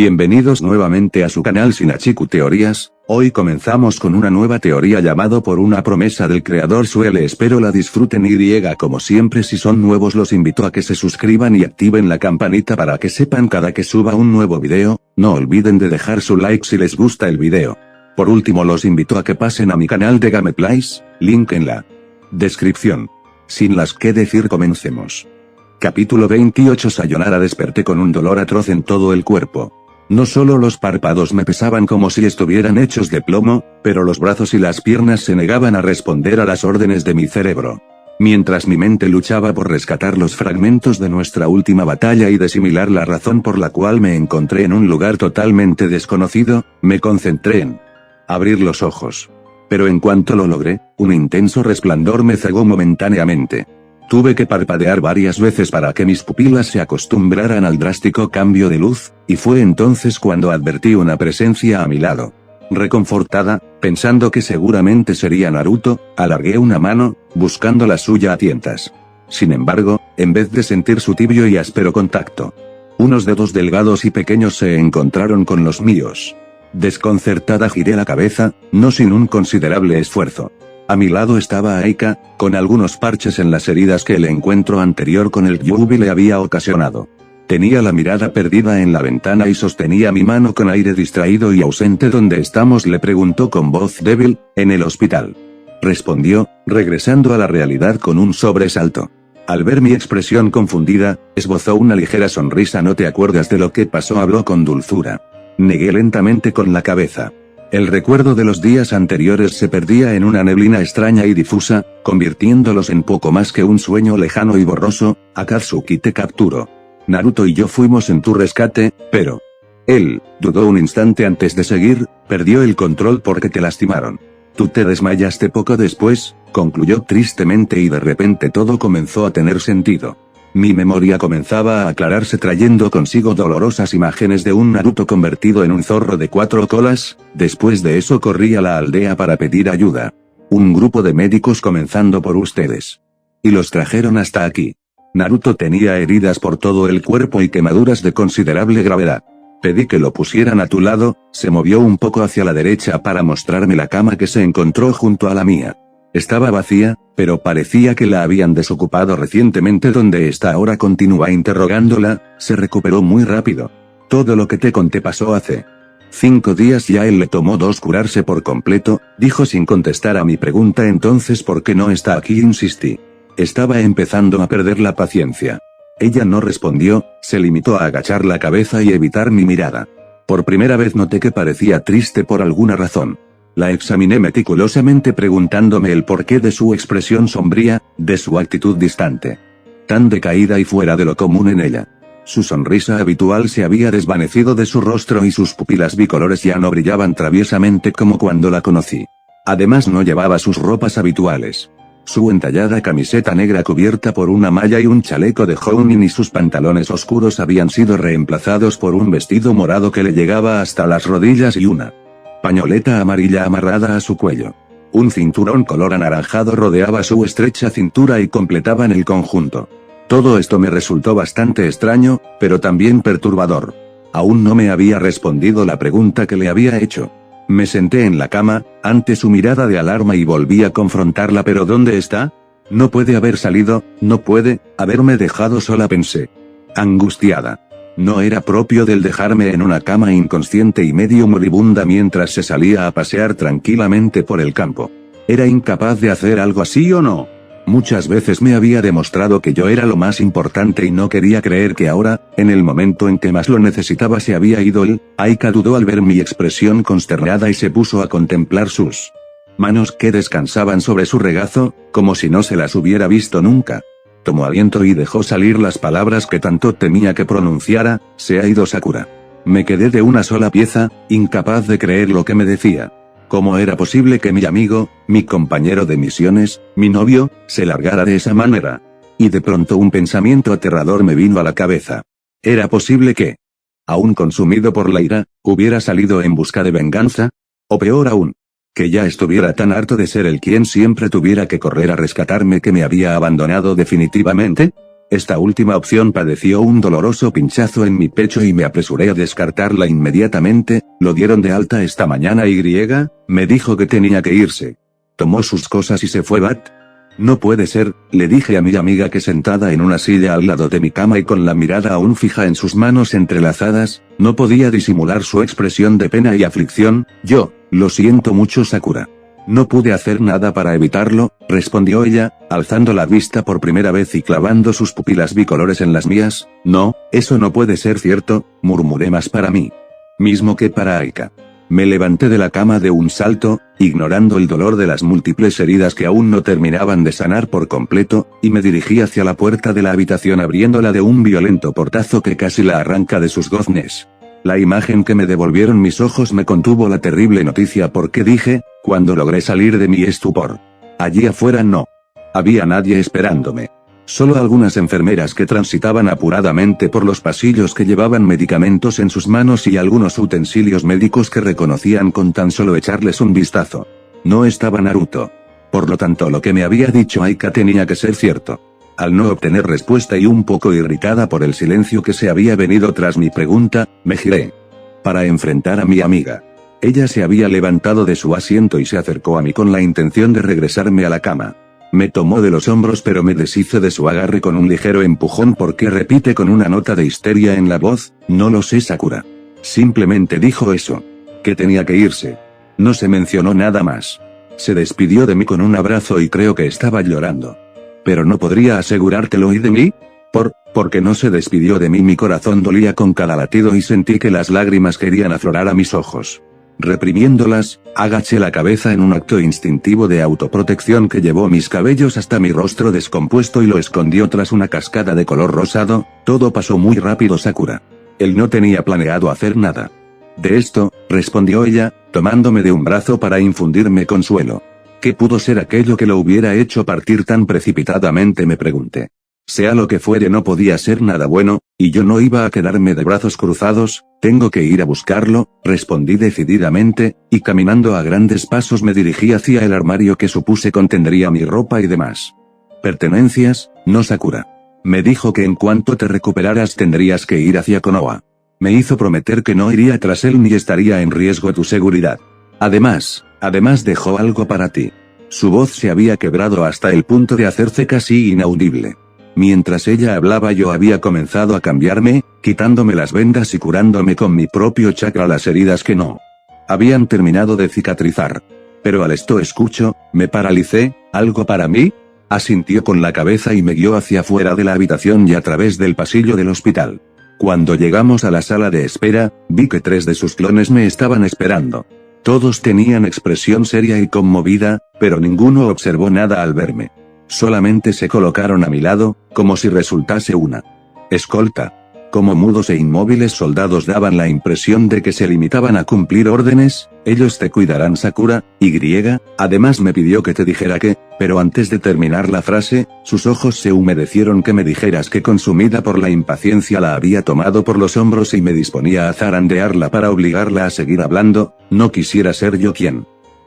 Bienvenidos nuevamente a su canal Shinachiku Teorías. Hoy comenzamos con una nueva teoría llamado por una promesa del creador Suele. Espero la disfruten como siempre. Si son nuevos los invito a que se suscriban y activen la campanita para que sepan cada que suba un nuevo video. No olviden de dejar su like si les gusta el video. Por último los invito a que pasen a mi canal de Gameplays, link en la descripción. Sin las que decir, comencemos. Capítulo 28. Sayonara. Desperté con un dolor atroz en todo el cuerpo. No solo los párpados me pesaban como si estuvieran hechos de plomo, pero los brazos y las piernas se negaban a responder a las órdenes de mi cerebro. Mientras mi mente luchaba por rescatar los fragmentos de nuestra última batalla y desimilar la razón por la cual me encontré en un lugar totalmente desconocido, me concentré en abrir los ojos. Pero en cuanto lo logré, un intenso resplandor me cegó momentáneamente. Tuve que parpadear varias veces para que mis pupilas se acostumbraran al drástico cambio de luz, y fue entonces cuando advertí una presencia a mi lado. Reconfortada, pensando que seguramente sería Naruto, alargué una mano, buscando la suya a tientas. Sin embargo, en vez de sentir su tibio y áspero contacto, unos dedos delgados y pequeños se encontraron con los míos. Desconcertada giré la cabeza, no sin un considerable esfuerzo. A mi lado estaba Aika, con algunos parches en las heridas que el encuentro anterior con el Yubi le había ocasionado. Tenía la mirada perdida en la ventana y sostenía mi mano con aire distraído y ausente. ¿Dónde estamos?, le preguntó con voz débil. En el hospital, respondió, regresando a la realidad con un sobresalto. Al ver mi expresión confundida, esbozó una ligera sonrisa. ¿No te acuerdas de lo que pasó?, habló con dulzura. Negué lentamente con la cabeza. El recuerdo de los días anteriores se perdía en una neblina extraña y difusa, convirtiéndolos en poco más que un sueño lejano y borroso. Akatsuki te capturó. Naruto y yo fuimos en tu rescate, pero... Él dudó un instante antes de seguir. Perdió el control porque te lastimaron. Tú te desmayaste poco después, concluyó tristemente, y de repente todo comenzó a tener sentido. Mi memoria comenzaba a aclararse, trayendo consigo dolorosas imágenes de un Naruto convertido en un zorro de 4 colas. Después de eso corrí a la aldea para pedir ayuda. Un grupo de médicos, comenzando por ustedes. Y los trajeron hasta aquí. Naruto tenía heridas por todo el cuerpo y quemaduras de considerable gravedad. Pedí que lo pusieran a tu lado. Se movió un poco hacia la derecha para mostrarme la cama que se encontró junto a la mía. Estaba vacía, pero parecía que la habían desocupado recientemente. ¿Dónde está ahora?, continúa interrogándola. Se recuperó muy rápido. Todo lo que te conté pasó hace 5 días ya. Él le tomó 2 curarse por completo, dijo sin contestar a mi pregunta. Entonces, ¿por qué no está aquí?, insistí. Estaba empezando a perder la paciencia. Ella no respondió, se limitó a agachar la cabeza y evitar mi mirada. Por primera vez noté que parecía triste por alguna razón. La examiné meticulosamente, preguntándome el porqué de su expresión sombría, de su actitud distante, tan decaída y fuera de lo común en ella. Su sonrisa habitual se había desvanecido de su rostro y sus pupilas bicolores ya no brillaban traviesamente como cuando la conocí. Además, no llevaba sus ropas habituales. Su entallada camiseta negra cubierta por una malla y un chaleco de Jounin y sus pantalones oscuros habían sido reemplazados por un vestido morado que le llegaba hasta las rodillas y una pañoleta amarilla amarrada a su cuello. Un cinturón color anaranjado rodeaba su estrecha cintura y completaban el conjunto. Todo esto me resultó bastante extraño, pero también perturbador. Aún no me había respondido la pregunta que le había hecho. Me senté en la cama, ante su mirada de alarma, y volví a confrontarla. ¿Pero dónde está? No puede haber salido, no puede haberme dejado sola, pensé, angustiada. No era propio del dejarme en una cama inconsciente y medio moribunda mientras se salía a pasear tranquilamente por el campo. ¿Era incapaz de hacer algo así o no? Muchas veces me había demostrado que yo era lo más importante y no quería creer que ahora, en el momento en que más lo necesitaba, se había ido él. Aika dudó al ver mi expresión consternada y se puso a contemplar sus manos que descansaban sobre su regazo, como si no se las hubiera visto nunca. Tomó aliento y dejó salir las palabras que tanto temía que pronunciara. Se ha ido Sakura. Me quedé de una sola pieza, incapaz de creer lo que me decía. ¿Cómo era posible que mi amigo, mi compañero de misiones, mi novio, se largara de esa manera? Y de pronto un pensamiento aterrador me vino a la cabeza. ¿Era posible que, aún consumido por la ira, hubiera salido en busca de venganza? O peor aún, que ya estuviera tan harto de ser el quien siempre tuviera que correr a rescatarme que me había abandonado definitivamente? Esta última opción padeció un doloroso pinchazo en mi pecho y me apresuré a descartarla inmediatamente. Lo dieron de alta esta mañana y me dijo que tenía que irse. Tomó sus cosas y se fue. Bat. No puede ser, le dije a mi amiga que sentada en una silla al lado de mi cama y con la mirada aún fija en sus manos entrelazadas, no podía disimular su expresión de pena y aflicción. Yo, lo siento mucho Sakura. No pude hacer nada para evitarlo, respondió ella, alzando la vista por primera vez y clavando sus pupilas bicolores en las mías. No, eso no puede ser cierto, murmuré más para mí mismo que para Aika. Me levanté de la cama de un salto, ignorando el dolor de las múltiples heridas que aún no terminaban de sanar por completo, y me dirigí hacia la puerta de la habitación abriéndola de un violento portazo que casi la arranca de sus goznes. La imagen que me devolvieron mis ojos me contuvo la terrible noticia porque dije, cuando logré salir de mi estupor. Allí afuera no había nadie esperándome. Solo algunas enfermeras que transitaban apuradamente por los pasillos que llevaban medicamentos en sus manos y algunos utensilios médicos que reconocían con tan solo echarles un vistazo. No estaba Naruto. Por lo tanto lo que me había dicho Aika tenía que ser cierto. Al no obtener respuesta y un poco irritada por el silencio que se había venido tras mi pregunta, me giré para enfrentar a mi amiga. Ella se había levantado de su asiento y se acercó a mí con la intención de regresarme a la cama. Me tomó de los hombros pero me deshice de su agarre con un ligero empujón porque repite con una nota de histeria en la voz, no lo sé Sakura. Simplemente dijo eso. Que tenía que irse. No se mencionó nada más. Se despidió de mí con un abrazo y creo que estaba llorando. Pero no podría asegurártelo y de mí. Porque no se despidió de mí. Mi corazón dolía con cada latido y sentí que las lágrimas querían aflorar a mis ojos. Reprimiéndolas, agaché la cabeza en un acto instintivo de autoprotección que llevó mis cabellos hasta mi rostro descompuesto y lo escondió tras una cascada de color rosado. Todo pasó muy rápido Sakura. Él no tenía planeado hacer nada de esto, respondió ella, tomándome de un brazo para infundirme consuelo. ¿Qué pudo ser aquello que lo hubiera hecho partir tan precipitadamente? Me pregunté. Sea lo que fuere no podía ser nada bueno, y yo no iba a quedarme de brazos cruzados. Tengo que ir a buscarlo, respondí decididamente, y caminando a grandes pasos me dirigí hacia el armario que supuse contendría mi ropa y demás pertenencias. No Sakura. Me dijo que en cuanto te recuperaras tendrías que ir hacia Konoha. Me hizo prometer que no iría tras él ni estaría en riesgo tu seguridad. Además dejó algo para ti. Su voz se había quebrado hasta el punto de hacerse casi inaudible. Mientras ella hablaba yo había comenzado a cambiarme, quitándome las vendas y curándome con mi propio chakra las heridas que no habían terminado de cicatrizar. Pero al esto escucho, me paralicé. ¿Algo para mí? Asintió con la cabeza y me guió hacia fuera de la habitación y a través del pasillo del hospital. Cuando llegamos a la sala de espera, vi que 3 de sus clones me estaban esperando. Todos tenían expresión seria y conmovida, pero ninguno observó nada al verme. Solamente se colocaron a mi lado, como si resultase una escolta. Como mudos e inmóviles soldados daban la impresión de que se limitaban a cumplir órdenes. Ellos te cuidarán Sakura, además me pidió que te dijera que, pero antes de terminar la frase, sus ojos se humedecieron. Que me dijeras que consumida por la impaciencia la había tomado por los hombros y me disponía a zarandearla para obligarla a seguir hablando. No quisiera ser yo quien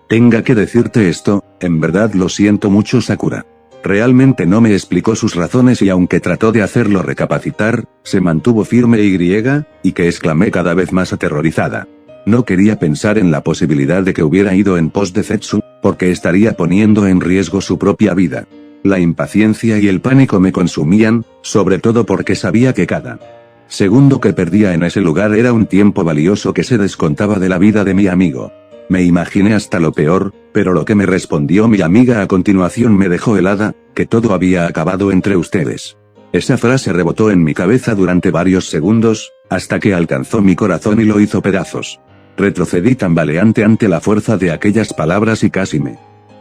tenga que decirte esto. En verdad lo siento mucho Sakura. Realmente no me explicó sus razones y aunque trató de hacerlo recapacitar, se mantuvo firme y que exclamé cada vez más aterrorizada. No quería pensar en la posibilidad de que hubiera ido en pos de Zetsu, porque estaría poniendo en riesgo su propia vida. La impaciencia y el pánico me consumían, sobre todo porque sabía que cada segundo que perdía en ese lugar era un tiempo valioso que se descontaba de la vida de mi amigo. Me imaginé hasta lo peor, pero lo que me respondió mi amiga a continuación me dejó helada, que todo había acabado entre ustedes. Esa frase rebotó en mi cabeza durante varios segundos, hasta que alcanzó mi corazón y lo hizo pedazos. Retrocedí tambaleante ante la fuerza de aquellas palabras y casi me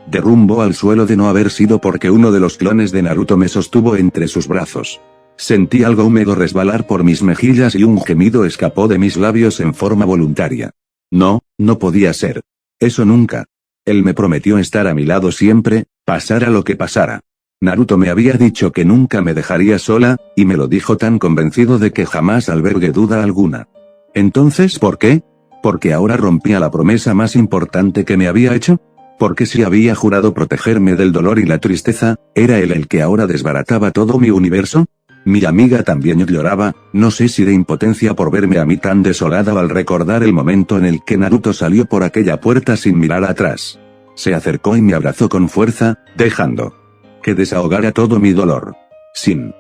derrumbó al suelo de no haber sido porque uno de los clones de Naruto me sostuvo entre sus brazos. Sentí algo húmedo resbalar por mis mejillas y un gemido escapó de mis labios en forma voluntaria. No podía ser. Eso nunca. Él me prometió estar a mi lado siempre, pasara lo que pasara. Naruto me había dicho que nunca me dejaría sola, y me lo dijo tan convencido de que jamás albergué duda alguna. Entonces, ¿por qué? ¿Porque ahora rompía la promesa más importante que me había hecho? ¿Porque si había jurado protegerme del dolor y la tristeza, era él el que ahora desbarataba todo mi universo? Mi amiga también lloraba, no sé si de impotencia por verme a mí tan desolada al recordar el momento en el que Naruto salió por aquella puerta sin mirar atrás. Se acercó y me abrazó con fuerza, dejando que desahogara todo mi dolor. Sin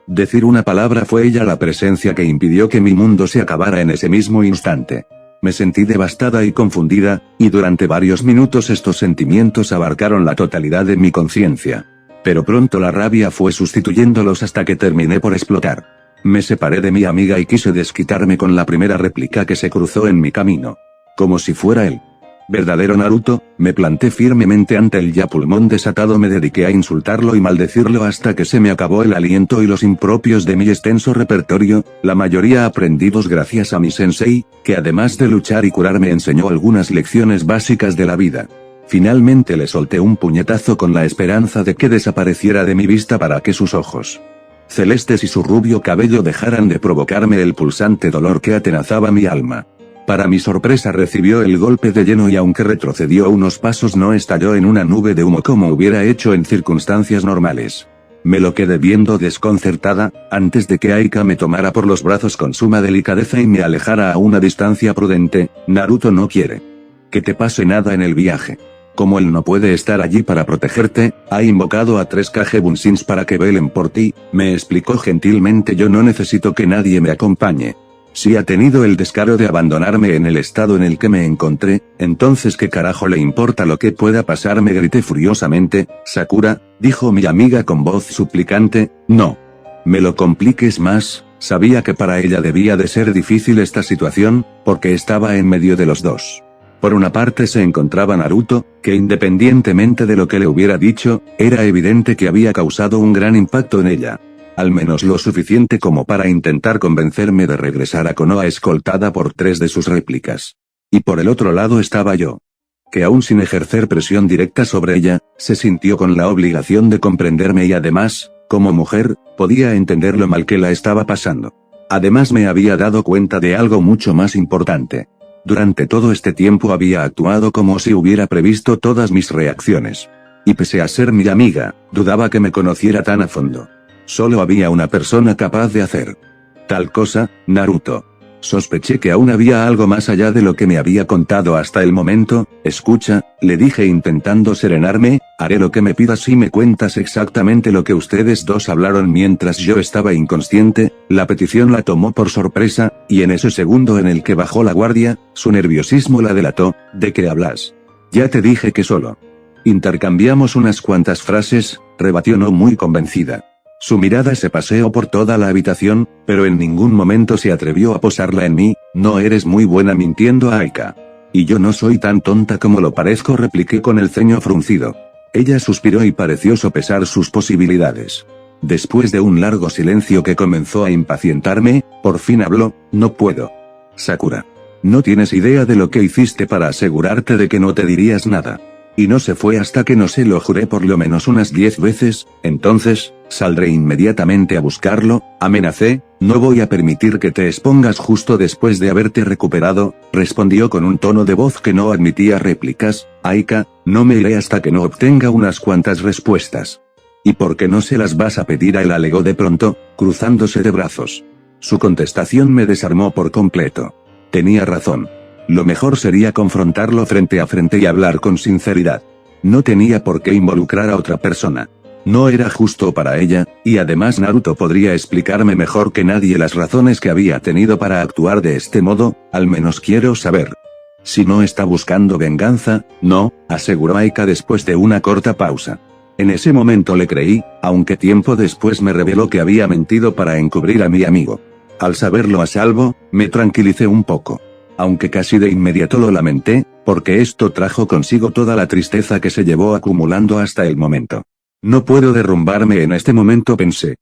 decir una palabra fue ella la presencia que impidió que mi mundo se acabara en ese mismo instante. Me sentí devastada y confundida, y durante varios minutos estos sentimientos abarcaron la totalidad de mi conciencia. Pero pronto la rabia fue sustituyéndolos hasta que terminé por explotar. Me separé de mi amiga y quise desquitarme con la primera réplica que se cruzó en mi camino. Como si fuera él verdadero Naruto, me planté firmemente ante el ya pulmón desatado, me dediqué a insultarlo y maldecirlo hasta que se me acabó el aliento y los impropios de mi extenso repertorio, la mayoría aprendidos gracias a mi sensei, que además de luchar y curar me enseñó algunas lecciones básicas de la vida. Finalmente le solté un puñetazo con la esperanza de que desapareciera de mi vista para que sus ojos celestes y su rubio cabello dejaran de provocarme el pulsante dolor que atenazaba mi alma. Para mi sorpresa recibió el golpe de lleno y aunque retrocedió unos pasos no estalló en una nube de humo como hubiera hecho en circunstancias normales. Me lo quedé viendo desconcertada, antes de que Aika me tomara por los brazos con suma delicadeza y me alejara a una distancia prudente. Naruto no quiere que te pase nada en el viaje. Como él no puede estar allí para protegerte, ha invocado a 3 Kage Bunshins para que velen por ti, me explicó gentilmente. Yo no necesito que nadie me acompañe. Si ha tenido el descaro de abandonarme en el estado en el que me encontré, entonces ¿qué carajo le importa lo que pueda pasar? Me grité furiosamente. Sakura, dijo mi amiga con voz suplicante, no me lo compliques más. Sabía que para ella debía de ser difícil esta situación, porque estaba en medio de los dos. Por una parte se encontraba Naruto, que independientemente de lo que le hubiera dicho, era evidente que había causado un gran impacto en ella. Al menos lo suficiente como para intentar convencerme de regresar a Konoha escoltada por 3 de sus réplicas. Y por el otro lado estaba yo, que aún sin ejercer presión directa sobre ella, se sintió con la obligación de comprenderme y además, como mujer, podía entender lo mal que la estaba pasando. Además me había dado cuenta de algo mucho más importante. Durante todo este tiempo había actuado como si hubiera previsto todas mis reacciones. Y pese a ser mi amiga, dudaba que me conociera tan a fondo. Solo había una persona capaz de hacer tal cosa, Naruto. Sospeché que aún había algo más allá de lo que me había contado hasta el momento. Escucha, le dije intentando serenarme, haré lo que me pidas si me cuentas exactamente lo que ustedes dos hablaron mientras yo estaba inconsciente. La petición la tomó por sorpresa, y en ese segundo en el que bajó la guardia, su nerviosismo la delató. ¿De qué hablas? Ya te dije que solo intercambiamos unas cuantas frases, rebatió no muy convencida. Su mirada se paseó por toda la habitación, pero en ningún momento se atrevió a posarla en mí. No eres muy buena mintiendo, Aika. Y yo no soy tan tonta como lo parezco, repliqué con el ceño fruncido. Ella suspiró y pareció sopesar sus posibilidades. Después de un largo silencio que comenzó a impacientarme, por fin habló, no puedo. Sakura. No tienes idea de lo que hiciste para asegurarte de que no te dirías nada. Y no se fue hasta que no se lo juré por lo menos unas 10 veces, entonces, saldré inmediatamente a buscarlo, amenacé. No voy a permitir que te expongas justo después de haberte recuperado, respondió con un tono de voz que no admitía réplicas. Aika, no me iré hasta que no obtenga unas cuantas respuestas. ¿Y por qué no se las vas a pedir a él?, alegó de pronto, cruzándose de brazos. Su contestación me desarmó por completo. Tenía razón. Lo mejor sería confrontarlo frente a frente y hablar con sinceridad. No tenía por qué involucrar a otra persona. No era justo para ella, y además Naruto podría explicarme mejor que nadie las razones que había tenido para actuar de este modo. Al menos quiero saber si no está buscando venganza. No, aseguró Aika después de una corta pausa. En ese momento le creí, aunque tiempo después me reveló que había mentido para encubrir a mi amigo. Al saberlo a salvo, me tranquilicé un poco. Aunque casi de inmediato lo lamenté, porque esto trajo consigo toda la tristeza que se llevó acumulando hasta el momento. No puedo derrumbarme en este momento, pensé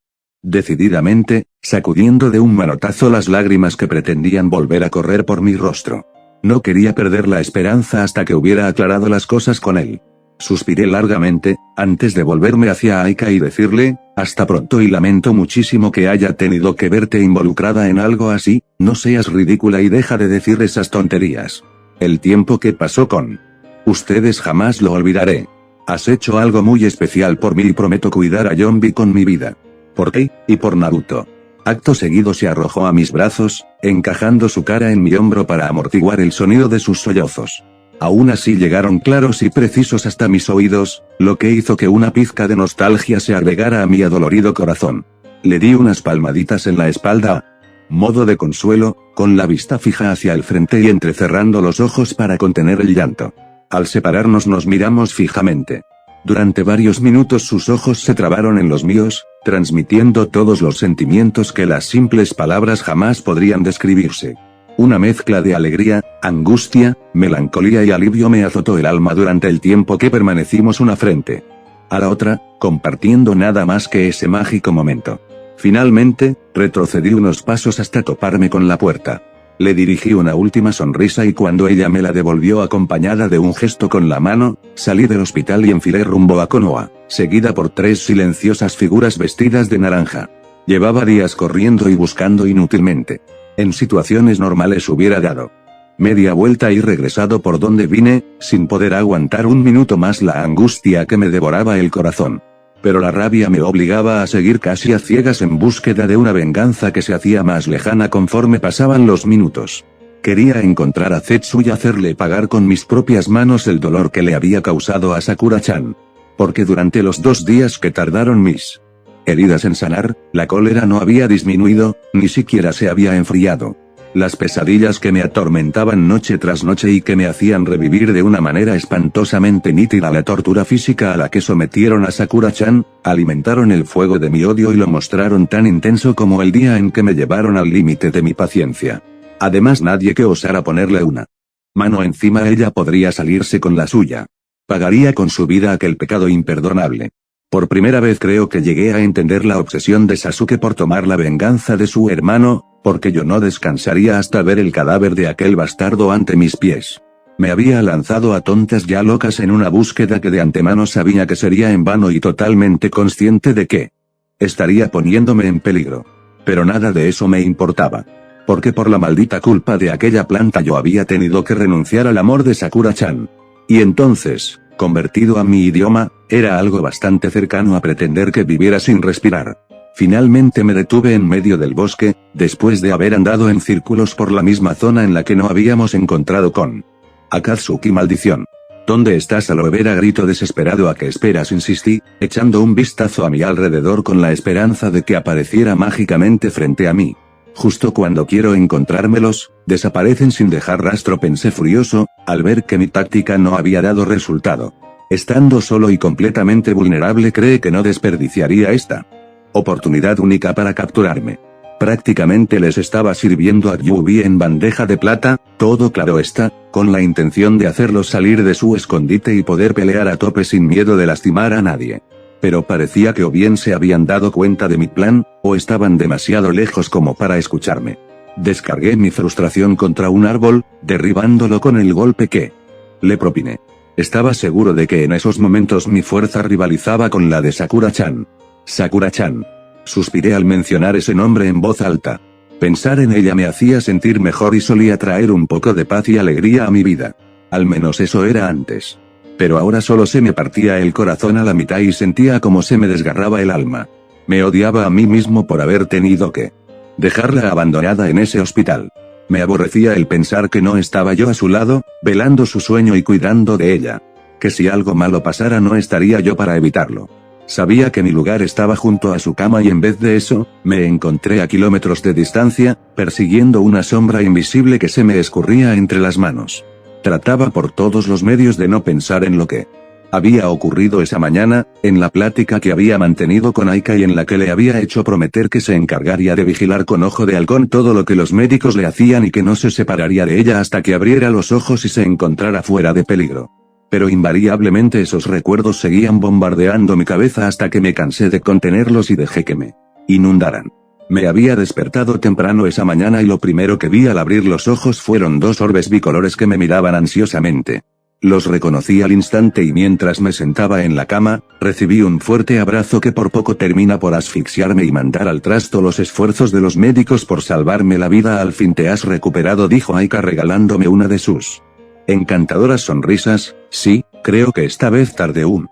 decididamente, sacudiendo de un manotazo las lágrimas que pretendían volver a correr por mi rostro. No quería perder la esperanza hasta que hubiera aclarado las cosas con él. Suspiré largamente, antes de volverme hacia Aika y decirle, hasta pronto y lamento muchísimo que haya tenido que verte involucrada en algo así. No seas ridícula y deja de decir esas tonterías. El tiempo que pasó con ustedes jamás lo olvidaré. Has hecho algo muy especial por mí y prometo cuidar a Yonbi con mi vida. Por Kei, y por Naruto. Acto seguido se arrojó a mis brazos, encajando su cara en mi hombro para amortiguar el sonido de sus sollozos. Aún así llegaron claros y precisos hasta mis oídos, lo que hizo que una pizca de nostalgia se agregara a mi adolorido corazón. Le di unas palmaditas en la espalda, modo de consuelo, con la vista fija hacia el frente y entrecerrando los ojos para contener el llanto. Al separarnos nos miramos fijamente. Durante varios minutos sus ojos se trabaron en los míos, transmitiendo todos los sentimientos que las simples palabras jamás podrían describirse. Una mezcla de alegría, angustia, melancolía y alivio me azotó el alma durante el tiempo que permanecimos una frente a la otra, compartiendo nada más que ese mágico momento. Finalmente, retrocedí unos pasos hasta toparme con la puerta. Le dirigí una última sonrisa y cuando ella me la devolvió acompañada de un gesto con la mano, salí del hospital y enfilé rumbo a Konoha, seguida por 3 silenciosas figuras vestidas de naranja. Llevaba días corriendo y buscando inútilmente. En situaciones normales hubiera dado media vuelta y regresado por donde vine, sin poder aguantar un minuto más la angustia que me devoraba el corazón. Pero la rabia me obligaba a seguir casi a ciegas en búsqueda de una venganza que se hacía más lejana conforme pasaban los minutos. Quería encontrar a Zetsu y hacerle pagar con mis propias manos el dolor que le había causado a Sakura-chan. Porque durante los 2 días que tardaron mis heridas en sanar, la cólera no había disminuido, ni siquiera se había enfriado. Las pesadillas que me atormentaban noche tras noche y que me hacían revivir de una manera espantosamente nítida la tortura física a la que sometieron a Sakura-chan, alimentaron el fuego de mi odio y lo mostraron tan intenso como el día en que me llevaron al límite de mi paciencia. Además nadie que osara ponerle una mano encima ella podría salirse con la suya. Pagaría con su vida aquel pecado imperdonable. Por primera vez creo que llegué a entender la obsesión de Sasuke por tomar la venganza de su hermano, porque yo no descansaría hasta ver el cadáver de aquel bastardo ante mis pies. Me había lanzado a tontas ya locas en una búsqueda que de antemano sabía que sería en vano y totalmente consciente de que estaría poniéndome en peligro. Pero nada de eso me importaba. Porque por la maldita culpa de aquella planta yo había tenido que renunciar al amor de Sakura-chan. Y entonces, convertido a mi idioma, era algo bastante cercano a pretender que viviera sin respirar. Finalmente me detuve en medio del bosque, después de haber andado en círculos por la misma zona en la que no habíamos encontrado con Akatsuki. Maldición. ¿Dónde estás, aloe vera? Grito desesperado. ¿A qué esperas? Insistí, echando un vistazo a mi alrededor con la esperanza de que apareciera mágicamente frente a mí. Justo cuando quiero encontrármelos, desaparecen sin dejar rastro, pensé furioso, al ver que mi táctica no había dado resultado. Estando solo y completamente vulnerable, cree que no desperdiciaría esta oportunidad única para capturarme. Prácticamente les estaba sirviendo a Yubi en bandeja de plata, todo claro está, con la intención de hacerlos salir de su escondite y poder pelear a tope sin miedo de lastimar a nadie. Pero parecía que o bien se habían dado cuenta de mi plan, o estaban demasiado lejos como para escucharme. Descargué mi frustración contra un árbol, derribándolo con el golpe que le propiné. Estaba seguro de que en esos momentos mi fuerza rivalizaba con la de Sakura-chan. Sakura-chan. Suspiré al mencionar ese nombre en voz alta. Pensar en ella me hacía sentir mejor y solía traer un poco de paz y alegría a mi vida. Al menos eso era antes. Pero ahora solo se me partía el corazón a la mitad y sentía como se me desgarraba el alma. Me odiaba a mí mismo por haber tenido que dejarla abandonada en ese hospital. Me aborrecía el pensar que no estaba yo a su lado, velando su sueño y cuidando de ella. Que si algo malo pasara no estaría yo para evitarlo. Sabía que mi lugar estaba junto a su cama y en vez de eso, me encontré a kilómetros de distancia, persiguiendo una sombra invisible que se me escurría entre las manos. Trataba por todos los medios de no pensar en lo que había ocurrido esa mañana, en la plática que había mantenido con Aika y en la que le había hecho prometer que se encargaría de vigilar con ojo de halcón todo lo que los médicos le hacían y que no se separaría de ella hasta que abriera los ojos y se encontrara fuera de peligro. Pero invariablemente esos recuerdos seguían bombardeando mi cabeza hasta que me cansé de contenerlos y dejé que me inundaran. Me había despertado temprano esa mañana y lo primero que vi al abrir los ojos fueron 2 orbes bicolores que me miraban ansiosamente. Los reconocí al instante y mientras me sentaba en la cama, recibí un fuerte abrazo que por poco termina por asfixiarme y mandar al trasto los esfuerzos de los médicos por salvarme la vida. Al fin te has recuperado, dijo Aika regalándome una de sus encantadoras sonrisas. Sí, creo que esta vez tardé un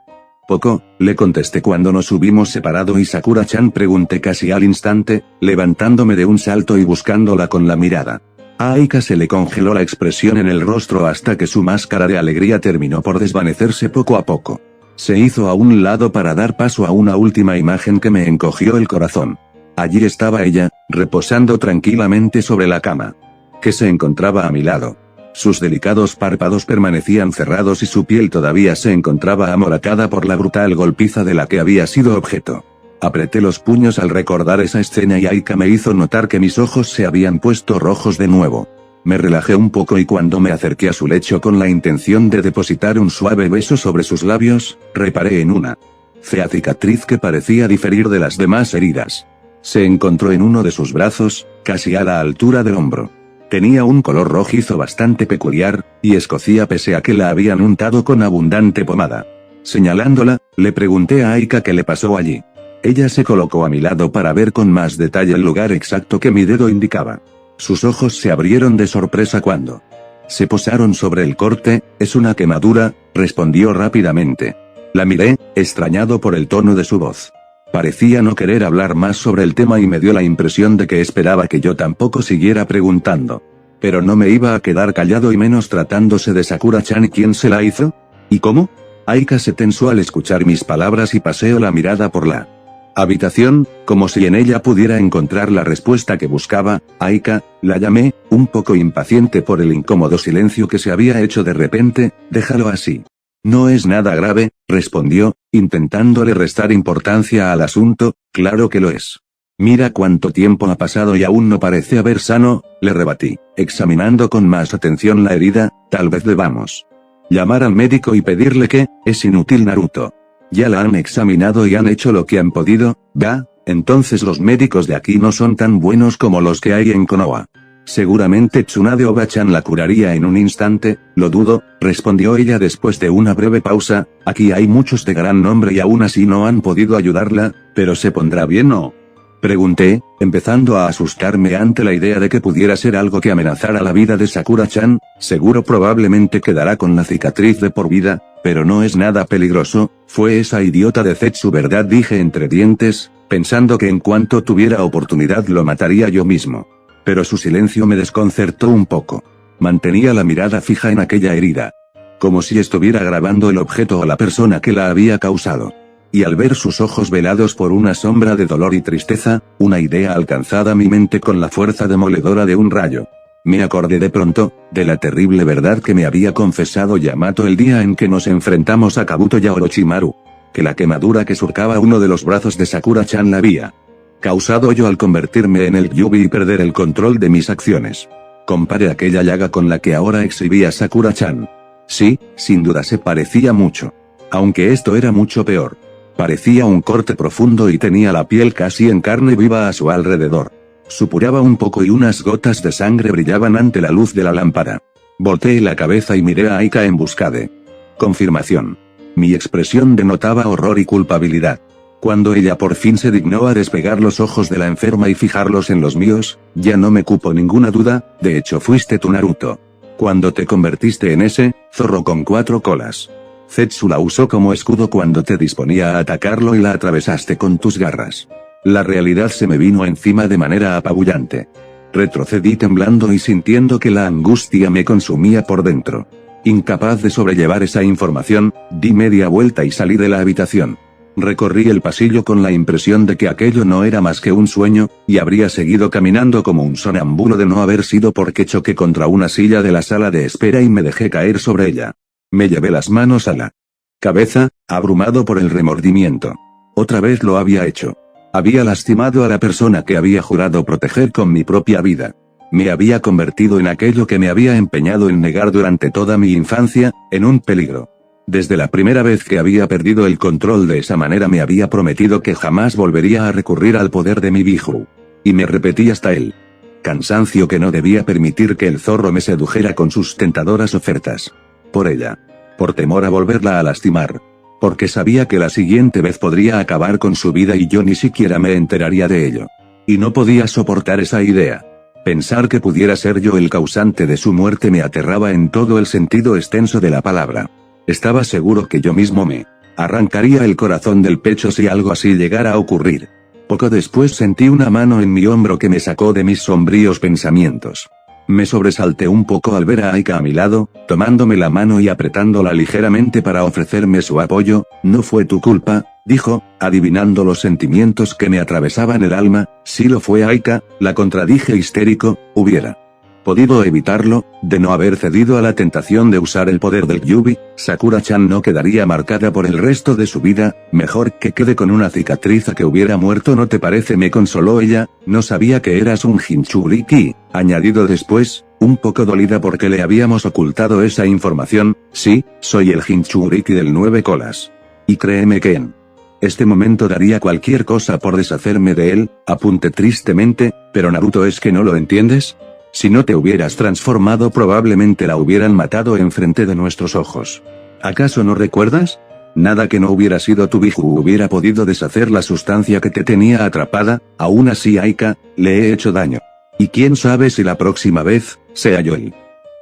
Poco, le contesté cuando nos hubimos separado y Sakura-chan pregunté casi al instante, levantándome de un salto y buscándola con la mirada. A Aika se le congeló la expresión en el rostro hasta que su máscara de alegría terminó por desvanecerse poco a poco. Se hizo a un lado para dar paso a una última imagen que me encogió el corazón. Allí estaba ella, reposando tranquilamente sobre la cama. Que se encontraba a mi lado. Sus delicados párpados permanecían cerrados y su piel todavía se encontraba amoratada por la brutal golpiza de la que había sido objeto. Apreté los puños al recordar esa escena y Aika me hizo notar que mis ojos se habían puesto rojos de nuevo. Me relajé un poco y cuando me acerqué a su lecho con la intención de depositar un suave beso sobre sus labios, reparé en una fea cicatriz que parecía diferir de las demás heridas. Se encontró en uno de sus brazos, casi a la altura del hombro. Tenía un color rojizo bastante peculiar, y escocía pese a que la habían untado con abundante pomada. Señalándola, le pregunté a Aika qué le pasó allí. Ella se colocó a mi lado para ver con más detalle el lugar exacto que mi dedo indicaba. Sus ojos se abrieron de sorpresa cuando se posaron sobre el corte. «Es una quemadura», respondió rápidamente. La miré, extrañado por el tono de su voz. Parecía no querer hablar más sobre el tema y me dio la impresión de que esperaba que yo tampoco siguiera preguntando. Pero no me iba a quedar callado y menos tratándose de Sakura-chan. ¿Y quién se la hizo? ¿Y cómo? Aika se tensó al escuchar mis palabras y paseó la mirada por la habitación, como si en ella pudiera encontrar la respuesta que buscaba. «Aika», la llamé, un poco impaciente por el incómodo silencio que se había hecho de repente. «Déjalo así. No es nada grave», respondió, intentándole restar importancia al asunto. «Claro que lo es. Mira cuánto tiempo ha pasado y aún no parece haber sano», le rebatí, examinando con más atención la herida. «Tal vez debamos llamar al médico y pedirle que...». «Es inútil, Naruto. Ya la han examinado y han hecho lo que han podido». «¿Va? Entonces los médicos de aquí no son tan buenos como los que hay en Konoha. Seguramente Tsunade Oba-chan la curaría en un instante». «Lo dudo», respondió ella después de una breve pausa. «Aquí hay muchos de gran nombre y aún así no han podido ayudarla». «¿Pero se pondrá bien o...?», pregunté, empezando a asustarme ante la idea de que pudiera ser algo que amenazara la vida de Sakura-chan. «Seguro, probablemente quedará con la cicatriz de por vida, pero no es nada peligroso». «Fue esa idiota de Zetsu, ¿verdad?», dije entre dientes, pensando que en cuanto tuviera oportunidad lo mataría yo mismo. Pero su silencio me desconcertó un poco. Mantenía la mirada fija en aquella herida, como si estuviera grabando el objeto o la persona que la había causado. Y al ver sus ojos velados por una sombra de dolor y tristeza, una idea alcanzada mi mente con la fuerza demoledora de un rayo. Me acordé de pronto, de la terrible verdad que me había confesado Yamato el día en que nos enfrentamos a Kabuto y a Orochimaru. Que la quemadura que surcaba uno de los brazos de Sakura-chan la había causado yo al convertirme en el Yubi y perder el control de mis acciones. Comparé aquella llaga con la que ahora exhibía Sakura-chan. Sí, sin duda se parecía mucho. Aunque esto era mucho peor. Parecía un corte profundo y tenía la piel casi en carne viva a su alrededor. Supuraba un poco y unas gotas de sangre brillaban ante la luz de la lámpara. Volteé la cabeza y miré a Aika en busca de confirmación. Mi expresión denotaba horror y culpabilidad. Cuando ella por fin se dignó a despegar los ojos de la enferma y fijarlos en los míos, ya no me cupo ninguna duda. «De hecho fuiste tú, Naruto. Cuando te convertiste en ese zorro con 4 colas. Zetsu la usó como escudo cuando te disponía a atacarlo y la atravesaste con tus garras». La realidad se me vino encima de manera apabullante. Retrocedí temblando y sintiendo que la angustia me consumía por dentro. Incapaz de sobrellevar esa información, di media vuelta y salí de la habitación. Recorrí el pasillo con la impresión de que aquello no era más que un sueño, y habría seguido caminando como un sonámbulo de no haber sido porque choqué contra una silla de la sala de espera y me dejé caer sobre ella. Me llevé las manos a la cabeza, abrumado por el remordimiento. Otra vez lo había hecho. Había lastimado a la persona que había jurado proteger con mi propia vida. Me había convertido en aquello que me había empeñado en negar durante toda mi infancia, en un peligro. Desde la primera vez que había perdido el control de esa manera me había prometido que jamás volvería a recurrir al poder de mi Biju. Y me repetí hasta el cansancio que no debía permitir que el zorro me sedujera con sus tentadoras ofertas. Por ella. Por temor a volverla a lastimar. Porque sabía que la siguiente vez podría acabar con su vida y yo ni siquiera me enteraría de ello. Y no podía soportar esa idea. Pensar que pudiera ser yo el causante de su muerte me aterraba en todo el sentido extenso de la palabra. Estaba seguro que yo mismo me Arrancaría el corazón del pecho si algo así llegara a ocurrir. Poco después sentí una mano en mi hombro que me sacó de mis sombríos pensamientos. Me sobresalté un poco al ver a Aika a mi lado, tomándome la mano y apretándola ligeramente para ofrecerme su apoyo. No fue tu culpa, dijo, adivinando los sentimientos que me atravesaban el alma. Sí lo fue Aika, la contradije histérico. Hubiera podido evitarlo, de no haber cedido a la tentación de usar el poder del Yubi, Sakura-chan no quedaría marcada por el resto de su vida, mejor que quede con una cicatriz a que hubiera muerto, ¿no te parece?, me consoló ella. No sabía que eras un Jinchuriki, añadido después, un poco dolida porque le habíamos ocultado esa información. Sí, soy el Jinchuriki del 9 colas. Y créeme que en este momento daría cualquier cosa por deshacerme de él, apunté tristemente. Pero Naruto, ¿es que no lo entiendes? Si no te hubieras transformado probablemente la hubieran matado enfrente de nuestros ojos. ¿Acaso no recuerdas? Nada que no hubiera sido tu Biju hubiera podido deshacer la sustancia que te tenía atrapada. Aún así, Aika, le he hecho daño. Y quién sabe si la próxima vez, sea yo el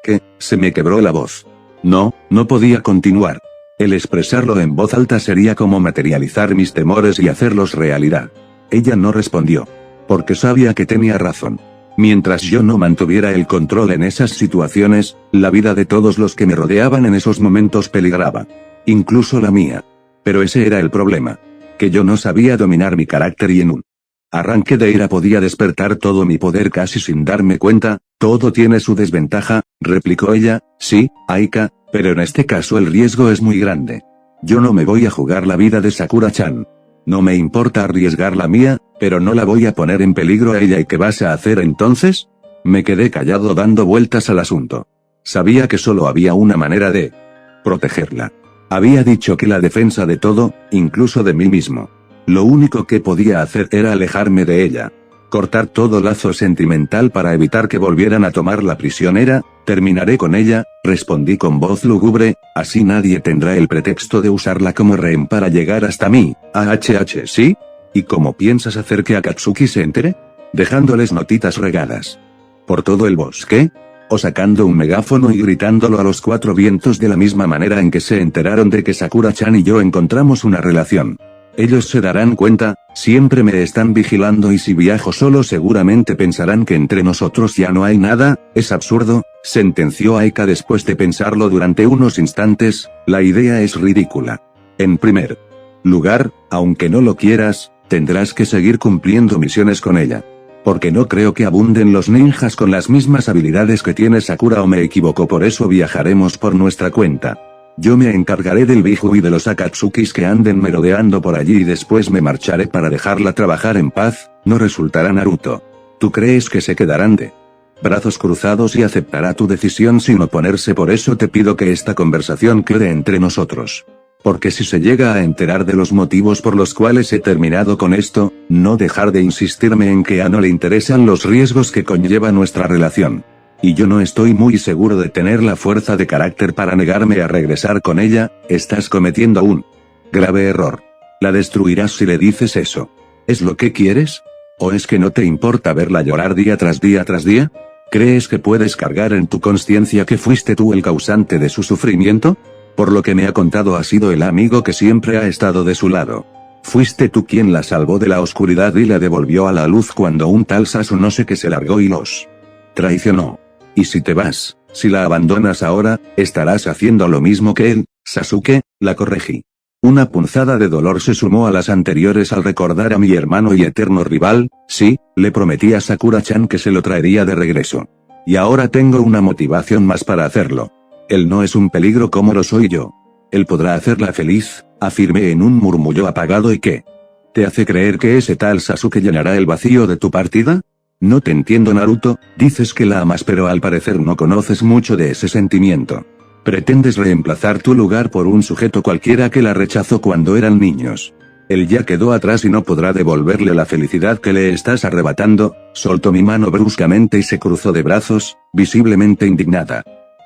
que, se me quebró la voz. No podía continuar. El expresarlo en voz alta sería como materializar mis temores y hacerlos realidad. Ella no respondió. Porque sabía que tenía razón. Mientras yo no mantuviera el control en esas situaciones, la vida de todos los que me rodeaban en esos momentos peligraba. Incluso la mía. Pero ese era el problema. Que yo no sabía dominar mi carácter y en un arranque de ira podía despertar todo mi poder casi sin darme cuenta. Todo tiene su desventaja, replicó ella. Sí, Aika, pero en este caso el riesgo es muy grande. Yo no me voy a jugar la vida de Sakura-chan. No me importa arriesgar la mía, pero no la voy a poner en peligro a ella. ¿Y qué vas a hacer entonces? Me quedé callado dando vueltas al asunto. Sabía que solo había una manera de protegerla. Había dicho que la defensa de todo, incluso de mí mismo. Lo único que podía hacer era alejarme de ella. Cortar todo lazo sentimental para evitar que volvieran a tomar la prisionera. Terminaré con ella, respondí con voz lúgubre, así nadie tendrá el pretexto de usarla como rehén para llegar hasta mí. ¿Sí? ¿Y cómo piensas hacer que Akatsuki se entere? Dejándoles notitas regadas por todo el bosque, o sacando un megáfono y gritándolo a los cuatro vientos de la misma manera en que se enteraron de que Sakura-chan y yo encontramos una relación. Ellos se darán cuenta, siempre me están vigilando y si viajo solo seguramente pensarán que entre nosotros ya no hay nada. Es absurdo, sentenció Aika después de pensarlo durante unos instantes. La idea es ridícula. En primer lugar, aunque no lo quieras, tendrás que seguir cumpliendo misiones con ella. Porque no creo que abunden los ninjas con las mismas habilidades que tiene Sakura, o me equivoco. Por eso viajaremos por nuestra cuenta. Yo me encargaré del Biju y de los Akatsukis que anden merodeando por allí y después me marcharé para dejarla trabajar en paz. No resultará Naruto. ¿Tú crees que se quedarán de brazos cruzados y aceptará tu decisión sin oponerse? Por eso te pido que esta conversación quede entre nosotros. Porque si se llega a enterar de los motivos por los cuales he terminado con esto, no dejar de insistirme en que a no le interesan los riesgos que conlleva nuestra relación. Y yo no estoy muy seguro de tener la fuerza de carácter para negarme a regresar con ella. Estás cometiendo un grave error. La destruirás si le dices eso. ¿Es lo que quieres? ¿O es que no te importa verla llorar día tras día tras día? ¿Crees que puedes cargar en tu conciencia que fuiste tú el causante de su sufrimiento? Por lo que me ha contado, ha sido el amigo que siempre ha estado de su lado. Fuiste tú quien la salvó de la oscuridad y la devolvió a la luz cuando un tal Sasunosuke se largó y los traicionó. Y si te vas, si la abandonas ahora, estarás haciendo lo mismo que él. Sasuke, la corregí. Una punzada de dolor se sumó a las anteriores al recordar a mi hermano y eterno rival. Sí, le prometí a Sakura-chan que se lo traería de regreso. Y ahora tengo una motivación más para hacerlo. Él no es un peligro como lo soy yo. Él podrá hacerla feliz, afirmé en un murmullo apagado. ¿Y qué te hace creer que ese tal Sasuke llenará el vacío de tu partida? No te entiendo, Naruto. Dices que la amas, pero al parecer no conoces mucho de ese sentimiento. Pretendes reemplazar tu lugar por un sujeto cualquiera que la rechazó cuando eran niños. Él ya quedó atrás y no podrá devolverle la felicidad que le estás arrebatando. Soltó mi mano bruscamente y se cruzó de brazos, visiblemente indignada.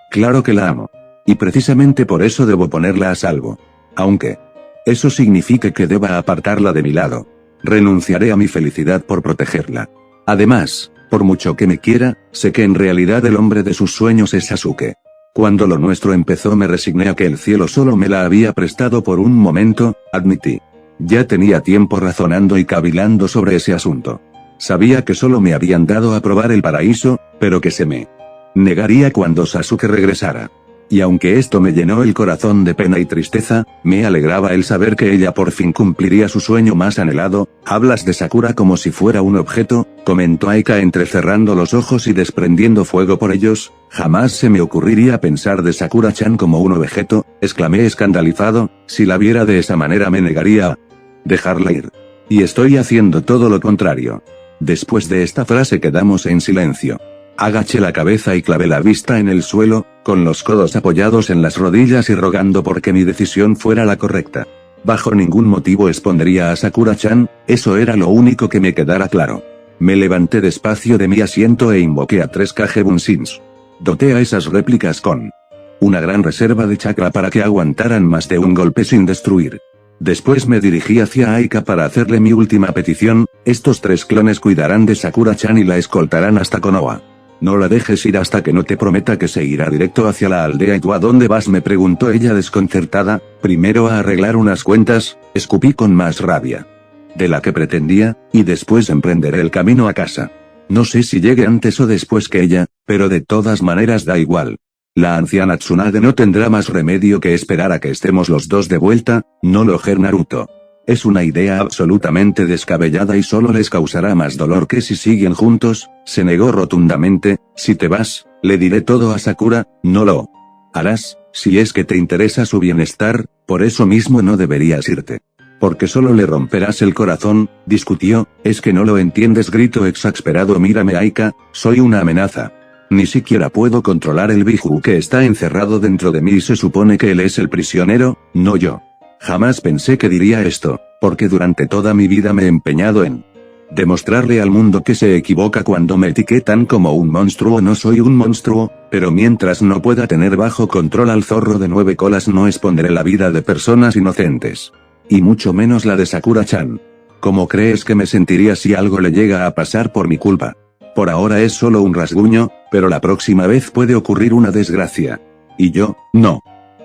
Claro que la amo. Y precisamente por eso debo ponerla a salvo. Aunque eso signifique que deba apartarla de mi lado. Renunciaré a mi felicidad por protegerla. Además, por mucho que me quiera, sé que en realidad el hombre de sus sueños es Sasuke. Cuando lo nuestro empezó me resigné a que el cielo solo me la había prestado por un momento, admití. Ya tenía tiempo razonando y cavilando sobre ese asunto. Sabía que solo me habían dado a probar el paraíso, pero que se me negaría cuando Sasuke regresara. Y aunque esto me llenó el corazón de pena y tristeza, me alegraba el saber que ella por fin cumpliría su sueño más anhelado. ¿Hablas de Sakura como si fuera un objeto?, comentó Aika entrecerrando los ojos y desprendiendo fuego por ellos. Jamás se me ocurriría pensar de Sakura-chan como un objeto, exclamé escandalizado. Si la viera de esa manera me negaría a dejarla ir. Y estoy haciendo todo lo contrario. Después de esta frase quedamos en silencio. Agaché la cabeza y clavé la vista en el suelo, con los codos apoyados en las rodillas y rogando porque mi decisión fuera la correcta. Bajo ningún motivo expondría a Sakura-chan, eso era lo único que me quedara claro. Me levanté despacio de mi asiento e invoqué a 3 Kage Bunshins. Doté a esas réplicas con una gran reserva de chakra para que aguantaran más de un golpe sin destruir. Después me dirigí hacia Aika para hacerle mi última petición. Estos 3 clones cuidarán de Sakura-chan y la escoltarán hasta Konoha. No la dejes ir hasta que no te prometa que se irá directo hacia la aldea. ¿Y tú a dónde vas?, me preguntó ella desconcertada. Primero a arreglar unas cuentas, escupí con más rabia de la que pretendía, y después emprenderé el camino a casa. No sé si llegue antes o después que ella, pero de todas maneras da igual. La anciana Tsunade no tendrá más remedio que esperar a que estemos los dos de vuelta. No lo hará Naruto. Es una idea absolutamente descabellada y solo les causará más dolor que si siguen juntos, se negó rotundamente. Si te vas, le diré todo a Sakura. No lo harás, si es que te interesa su bienestar, por eso mismo no deberías irte. Porque solo le romperás el corazón, discutió. Es que no lo entiendes, gritó exasperado. Mírame Aika, soy una amenaza. Ni siquiera puedo controlar el Biju que está encerrado dentro de mí y se supone que él es el prisionero, no yo. Jamás pensé que diría esto, porque durante toda mi vida me he empeñado en demostrarle al mundo que se equivoca cuando me etiquetan como un monstruo. No soy un monstruo, pero mientras no pueda tener bajo control al zorro de 9 colas no expondré la vida de personas inocentes. Y mucho menos la de Sakura-chan. ¿Cómo crees que me sentiría si algo le llega a pasar por mi culpa? Por ahora es solo un rasguño, pero la próxima vez puede ocurrir una desgracia. Y yo, no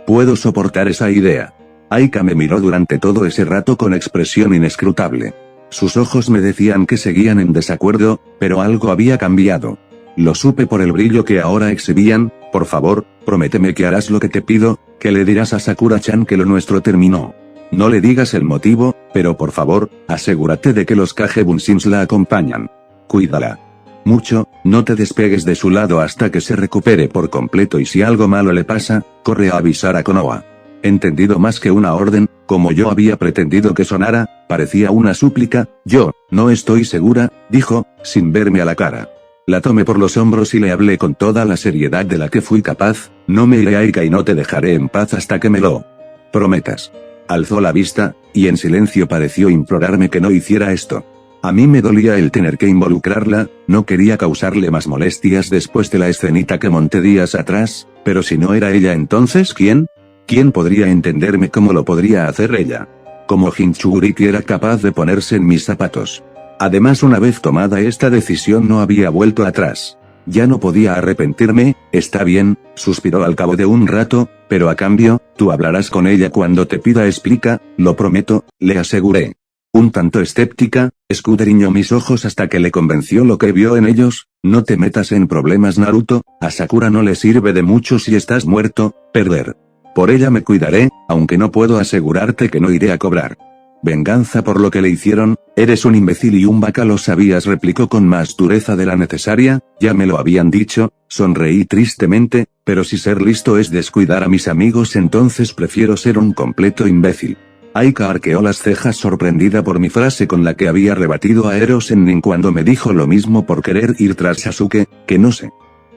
puedo soportar esa idea. Aika me miró durante todo ese rato con expresión inescrutable. Sus ojos me decían que seguían en desacuerdo, pero algo había cambiado. Lo supe por el brillo que ahora exhibían. Por favor, prométeme que harás lo que te pido, que le dirás a Sakura-chan que lo nuestro terminó. No le digas el motivo, pero por favor, asegúrate de que los Kage Bunshins la acompañan. Cuídala mucho, no te despegues de su lado hasta que se recupere por completo y si algo malo le pasa, corre a avisar a Konoha. Entendido más que una orden, como yo había pretendido que sonara, parecía una súplica. Yo, no estoy segura, dijo, sin verme a la cara. La tomé por los hombros y le hablé con toda la seriedad de la que fui capaz. No me iré Aika y no te dejaré en paz hasta que me lo prometas. Alzó la vista, y en silencio pareció implorarme que no hiciera esto. A mí me dolía el tener que involucrarla, no quería causarle más molestias después de la escenita que monté días atrás, pero si no era ella entonces ¿quién? ¿Quién podría entenderme como lo podría hacer ella? Como Jinchuriki era capaz de ponerse en mis zapatos. Además, una vez tomada esta decisión no había vuelto atrás. Ya no podía arrepentirme. Está bien, suspiró al cabo de un rato, pero a cambio, tú hablarás con ella cuando te pida. Explica, lo prometo, le aseguré. Un tanto escéptica, escudriñó mis ojos hasta que le convenció lo que vio en ellos. No te metas en problemas Naruto, a Sakura no le sirve de mucho si estás muerto. Perder. Por ella me cuidaré, aunque no puedo asegurarte que no iré a cobrar venganza por lo que le hicieron. Eres un imbécil y un vaca, lo sabías, replicó con más dureza de la necesaria. Ya me lo habían dicho, sonreí tristemente, pero si ser listo es descuidar a mis amigos entonces prefiero ser un completo imbécil. Aika arqueó las cejas sorprendida por mi frase con la que había rebatido a Ero Sennin cuando me dijo lo mismo por querer ir tras Sasuke, que no sé.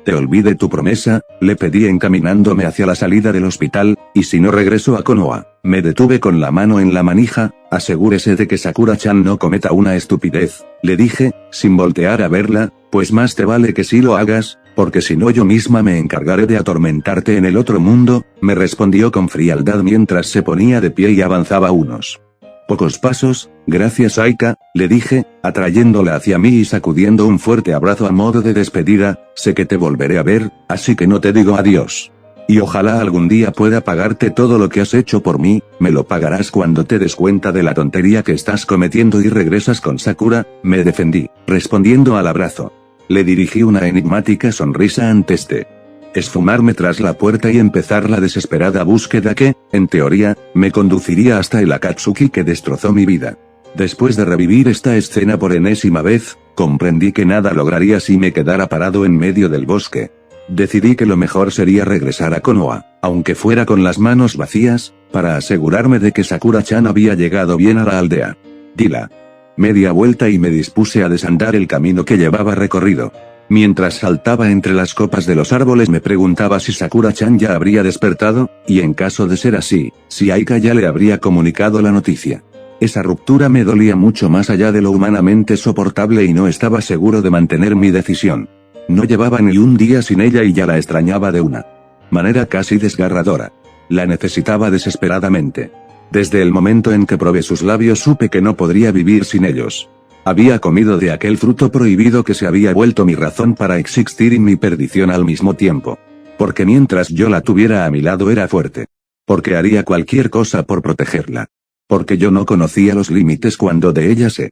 Te olvide tu promesa, le pedí encaminándome hacia la salida del hospital, y si no regreso a Konoha. Me detuve con la mano en la manija. Asegúrese de que Sakura-chan no cometa una estupidez, le dije, sin voltear a verla, pues más te vale que sí lo hagas, porque si no yo misma me encargaré de atormentarte en el otro mundo, me respondió con frialdad mientras se ponía de pie y avanzaba unos pocos pasos. Gracias Aika, le dije, atrayéndola hacia mí y sacudiendo un fuerte abrazo a modo de despedida. Sé que te volveré a ver, así que no te digo adiós. Y ojalá algún día pueda pagarte todo lo que has hecho por mí, me lo pagarás cuando te des cuenta de la tontería que estás cometiendo y regresas con Sakura, me defendí, respondiendo al abrazo. Le dirigí una enigmática sonrisa antes de esfumarme tras la puerta y empezar la desesperada búsqueda que, en teoría, me conduciría hasta el Akatsuki que destrozó mi vida. Después de revivir esta escena por enésima vez, comprendí que nada lograría si me quedara parado en medio del bosque. Decidí que lo mejor sería regresar a Konoha, aunque fuera con las manos vacías, para asegurarme de que Sakura-chan había llegado bien a la aldea. Di la media vuelta y me dispuse a desandar el camino que llevaba recorrido. Mientras saltaba entre las copas de los árboles me preguntaba si Sakura-chan ya habría despertado, y en caso de ser así, si Aika ya le habría comunicado la noticia. Esa ruptura me dolía mucho más allá de lo humanamente soportable y no estaba seguro de mantener mi decisión. No llevaba ni un día sin ella y ya la extrañaba de una manera casi desgarradora. La necesitaba desesperadamente. Desde el momento en que probé sus labios supe que no podría vivir sin ellos. Había comido de aquel fruto prohibido que se había vuelto mi razón para existir y mi perdición al mismo tiempo. Porque mientras yo la tuviera a mi lado era fuerte. Porque haría cualquier cosa por protegerla. Porque yo no conocía los límites cuando de ella se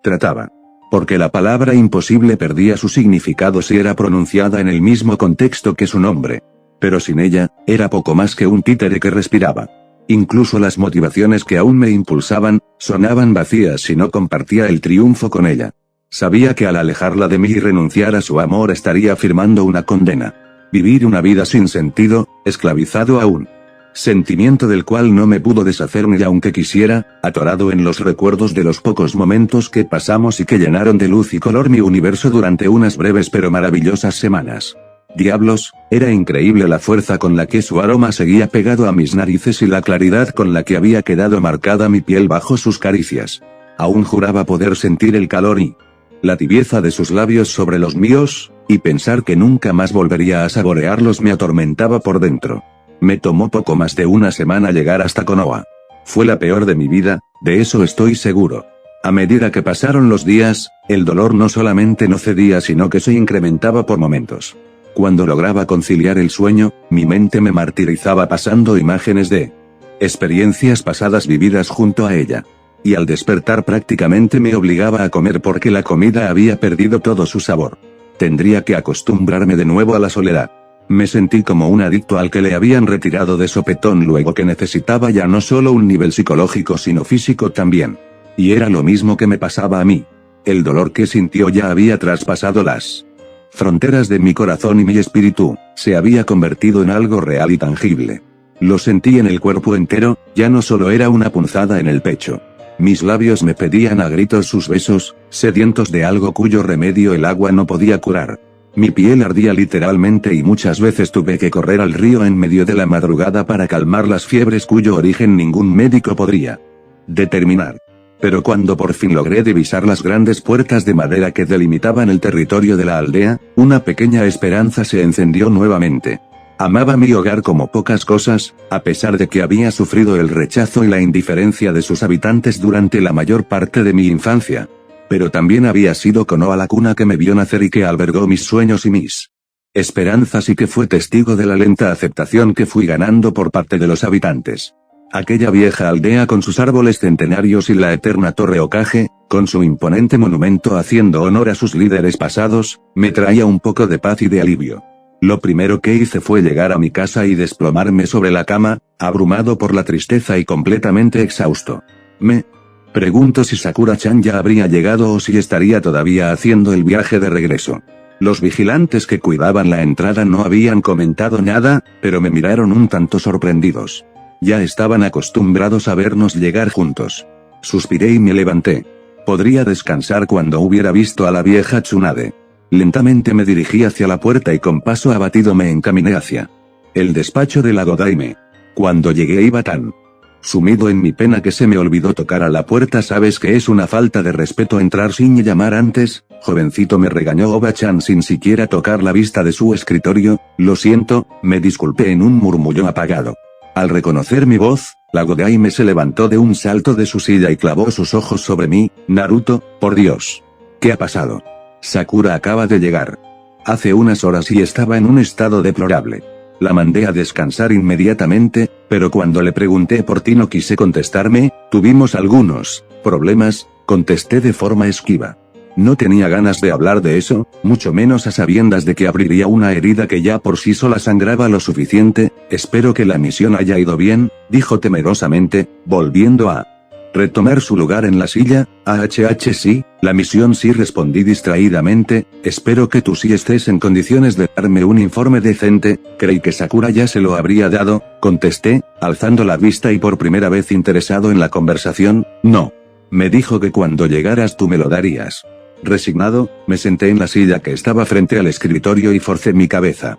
trataba. Porque la palabra imposible perdía su significado si era pronunciada en el mismo contexto que su nombre. Pero sin ella, era poco más que un títere que respiraba. Incluso las motivaciones que aún me impulsaban, sonaban vacías si no compartía el triunfo con ella. Sabía que al alejarla de mí y renunciar a su amor estaría firmando una condena. Vivir una vida sin sentido, esclavizado a un sentimiento del cual no me pudo deshacer ni aunque quisiera, atorado en los recuerdos de los pocos momentos que pasamos y que llenaron de luz y color mi universo durante unas breves pero maravillosas semanas. Diablos, era increíble la fuerza con la que su aroma seguía pegado a mis narices y la claridad con la que había quedado marcada mi piel bajo sus caricias. Aún juraba poder sentir el calor y la tibieza de sus labios sobre los míos, y pensar que nunca más volvería a saborearlos me atormentaba por dentro. Me tomó poco más de una semana llegar hasta Konoha. Fue la peor de mi vida, de eso estoy seguro. A medida que pasaron los días, el dolor no solamente no cedía sino que se incrementaba por momentos. Cuando lograba conciliar el sueño, mi mente me martirizaba pasando imágenes de experiencias pasadas vividas junto a ella. Y al despertar prácticamente me obligaba a comer porque la comida había perdido todo su sabor. Tendría que acostumbrarme de nuevo a la soledad. Me sentí como un adicto al que le habían retirado de sopetón luego que necesitaba ya no solo un nivel psicológico sino físico también. Y era lo mismo que me pasaba a mí. El dolor que sintió ya había traspasado las fronteras de mi corazón y mi espíritu, se había convertido en algo real y tangible. Lo sentí en el cuerpo entero, ya no solo era una punzada en el pecho. Mis labios me pedían a gritos sus besos, sedientos de algo cuyo remedio el agua no podía curar. Mi piel ardía literalmente y muchas veces tuve que correr al río en medio de la madrugada para calmar las fiebres cuyo origen ningún médico podría determinar. Pero cuando por fin logré divisar las grandes puertas de madera que delimitaban el territorio de la aldea, una pequeña esperanza se encendió nuevamente. Amaba mi hogar como pocas cosas, a pesar de que había sufrido el rechazo y la indiferencia de sus habitantes durante la mayor parte de mi infancia. Pero también había sido Konoha la cuna que me vio nacer y que albergó mis sueños y mis esperanzas y que fue testigo de la lenta aceptación que fui ganando por parte de los habitantes. Aquella vieja aldea con sus árboles centenarios y la eterna torre Hokage, con su imponente monumento haciendo honor a sus líderes pasados, me traía un poco de paz y de alivio. Lo primero que hice fue llegar a mi casa y desplomarme sobre la cama, abrumado por la tristeza y completamente exhausto. Me pregunto si Sakura-chan ya habría llegado o si estaría todavía haciendo el viaje de regreso. Los vigilantes que cuidaban la entrada no habían comentado nada, pero me miraron un tanto sorprendidos. Ya estaban acostumbrados a vernos llegar juntos. Suspiré y me levanté. Podría descansar cuando hubiera visto a la vieja Tsunade. Lentamente me dirigí hacia la puerta y con paso abatido me encaminé hacia el despacho de la Godaime. Cuando llegué iba tan sumido en mi pena que se me olvidó tocar a la puerta. ¿Sabes que es una falta de respeto entrar sin llamar antes, jovencito?, me regañó Oba-chan sin siquiera tocar la vista de su escritorio. Lo siento, me disculpé en un murmullo apagado. Al reconocer mi voz, la Godaime se levantó de un salto de su silla y clavó sus ojos sobre mí. Naruto, por Dios. ¿Qué ha pasado? Sakura acaba de llegar. Hace unas horas y estaba en un estado deplorable. La mandé a descansar inmediatamente, pero cuando le pregunté por ti no quise contestarme, tuvimos algunos problemas, contesté de forma esquiva. No tenía ganas de hablar de eso, mucho menos a sabiendas de que abriría una herida que ya por sí sola sangraba lo suficiente. Espero que la misión haya ido bien, dijo temerosamente, volviendo a retomar su lugar en la silla. Sí, la misión sí, respondí distraídamente. Espero que tú sí estés en condiciones de darme un informe decente. Creí que Sakura ya se lo habría dado, contesté, alzando la vista y por primera vez interesado en la conversación. No. Me dijo que cuando llegaras tú me lo darías. Resignado, me senté en la silla que estaba frente al escritorio y forcé mi cabeza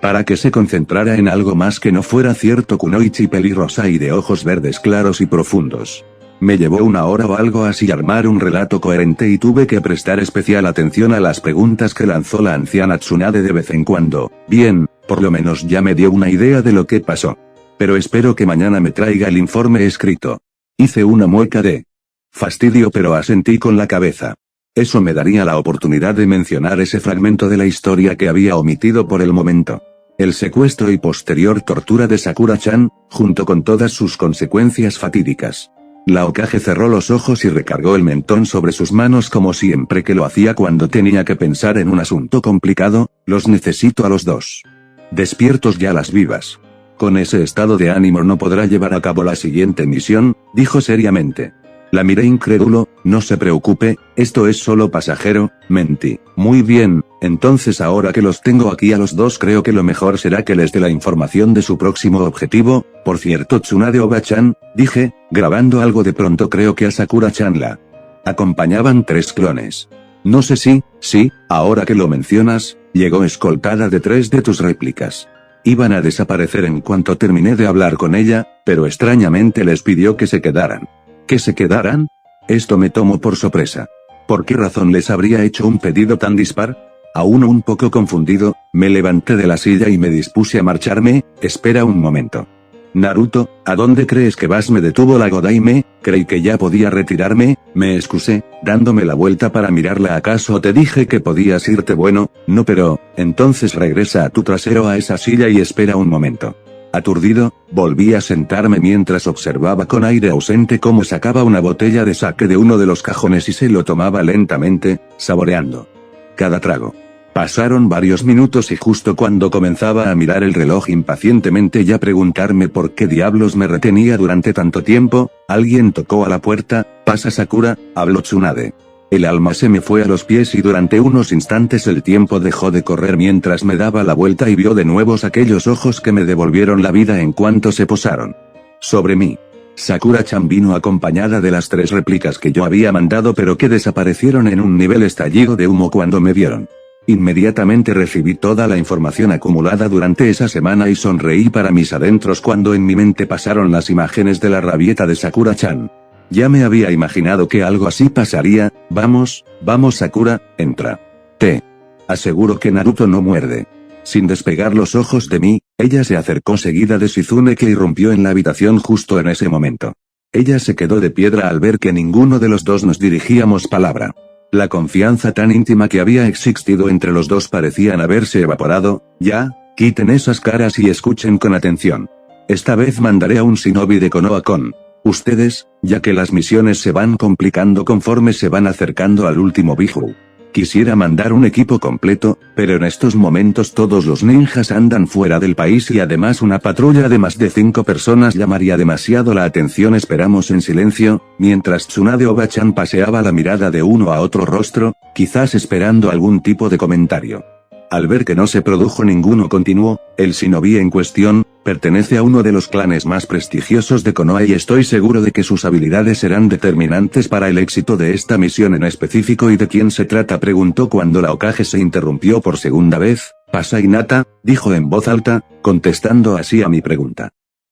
para que se concentrara en algo más que no fuera cierto kunoichi pelirrosa y de ojos verdes claros y profundos. Me llevó una hora o algo así armar un relato coherente y tuve que prestar especial atención a las preguntas que lanzó la anciana Tsunade de vez en cuando. Bien, por lo menos ya me dio una idea de lo que pasó. Pero espero que mañana me traiga el informe escrito. Hice una mueca de fastidio pero asentí con la cabeza. Eso me daría la oportunidad de mencionar ese fragmento de la historia que había omitido por el momento. El secuestro y posterior tortura de Sakura-chan, junto con todas sus consecuencias fatídicas. La Hokage cerró los ojos y recargó el mentón sobre sus manos como siempre que lo hacía cuando tenía que pensar en un asunto complicado. Los necesito a los dos despiertos ya las vivas. Con ese estado de ánimo no podrá llevar a cabo la siguiente misión, dijo seriamente. La miré incrédulo. No se preocupe, esto es solo pasajero, mentí. Muy bien, entonces ahora que los tengo aquí a los dos creo que lo mejor será que les dé la información de su próximo objetivo. Por cierto, Tsunade Oba-chan, dije, grabando algo de pronto, creo que a Sakura-chan la acompañaban 3 clones. No sé si, sí, ahora que lo mencionas, llegó escoltada de 3 de tus réplicas. Iban a desaparecer en cuanto terminé de hablar con ella, pero extrañamente les pidió que se quedaran. ¿Que se quedaran? Esto me tomó por sorpresa. ¿Por qué razón les habría hecho un pedido tan dispar? Aún un poco confundido, me levanté de la silla y me dispuse a marcharme. Espera un momento. Naruto, ¿a dónde crees que vas? Me detuvo la Godaime. Creí que ya podía retirarme, me excusé, dándome la vuelta para mirarla. ¿Acaso te dije que podías irte? Bueno, no, pero, entonces regresa a tu trasero a esa silla y espera un momento. Aturdido, volví a sentarme mientras observaba con aire ausente cómo sacaba una botella de sake de uno de los cajones y se lo tomaba lentamente, saboreando cada trago. Pasaron varios minutos y justo cuando comenzaba a mirar el reloj impacientemente y a preguntarme por qué diablos me retenía durante tanto tiempo, alguien tocó a la puerta. «Pasa, Sakura», habló Tsunade. El alma se me fue a los pies y durante unos instantes el tiempo dejó de correr mientras me daba la vuelta y vio de nuevo aquellos ojos que me devolvieron la vida en cuanto se posaron sobre mí. Sakura-chan vino acompañada de las 3 réplicas que yo había mandado pero que desaparecieron en un nivel estallido de humo cuando me vieron. Inmediatamente recibí toda la información acumulada durante esa semana y sonreí para mis adentros cuando en mi mente pasaron las imágenes de la rabieta de Sakura-chan. Ya me había imaginado que algo así pasaría. Vamos Sakura, entra. Te aseguro que Naruto no muerde. Sin despegar los ojos de mí, ella se acercó seguida de Shizune que irrumpió en la habitación justo en ese momento. Ella se quedó de piedra al ver que ninguno de los dos nos dirigíamos palabra. La confianza tan íntima que había existido entre los dos parecían haberse evaporado. Ya, quiten esas caras y escuchen con atención. Esta vez mandaré a un shinobi de Konoha con ustedes, ya que las misiones se van complicando conforme se van acercando al último Biju. Quisiera mandar un equipo completo, pero en estos momentos todos los ninjas andan fuera del país y además una patrulla de más de 5 personas llamaría demasiado la atención. Esperamos en silencio, mientras Tsunade Oba-chan paseaba la mirada de uno a otro rostro, quizás esperando algún tipo de comentario. Al ver que no se produjo ninguno continuó, el shinobi en cuestión, pertenece a uno de los clanes más prestigiosos de Konoha y estoy seguro de que sus habilidades serán determinantes para el éxito de esta misión en específico. ¿Y de quién se trata?, preguntó cuando la Hokage se interrumpió por segunda vez. Pasa Hinata, dijo en voz alta, contestando así a mi pregunta.